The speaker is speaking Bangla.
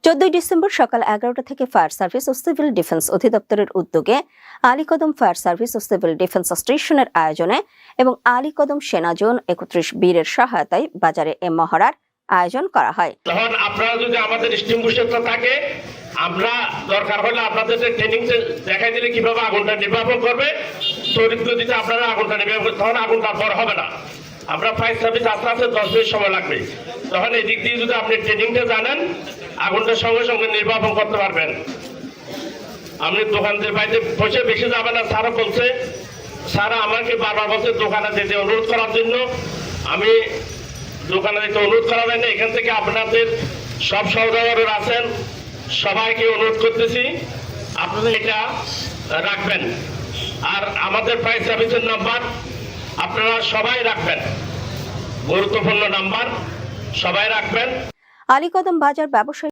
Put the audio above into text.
14 ডিসেম্বর সকাল 11টা থেকে ফায়ার সার্ভিস ও সিভিল ডিফেন্স অধিদপ্তরের উদ্যোগে আলীকদম ফায়ার সার্ভিস ও সিভিল ডিফেন্স স্টেশনের আয়োজনে এবং আলীকদম সেনা জোন 31 বীরের সহায়তায় বাজারে এ মহড়ার আয়োজন করা হয়। তখন আপনারা যদি আমাদের এক্সটিংগুইশারটা থাকে, আমরা দরকার হলে আপনাদের ট্রেনিং দেখাই দিলে কিভাবে আগুনটা নির্বাপন করবে, তড়িৎ গতিতে আপনারা আগুনটা নির্বাপন, তখন আগুনটা বড় হবে না। আমরা ফায়ার সার্ভিস আস্তে আস্তে 10 মিনিট সময় লাগবে। তখন এই দিক দিয়ে যদি আপনি ট্রেনিংটা জানেন, আগুনটা সঙ্গে সঙ্গে নির্বাপন করতে পারবেন। আপনি দোকানদের বাইরে বসে বেশি যাবে না। স্যারও বলছে, স্যারা আমাকে বারবার বলছে দোকানে যেতে অনুরোধ করার জন্য। আমি দোকানে যেতে অনুরোধ করা হয় না। এখান থেকে আপনাদের সব সহযোগীরা আছেন, সবাইকে অনুরোধ করতেছি আপনারা এটা রাখবেন। আর আমাদের ফায়ার সার্ভিসের নাম্বার আপনারা সবাই রাখবেন, গুরুত্বপূর্ণ নাম্বার সবাই রাখবেন। আলীকদম বাজার ব্যবসায়ী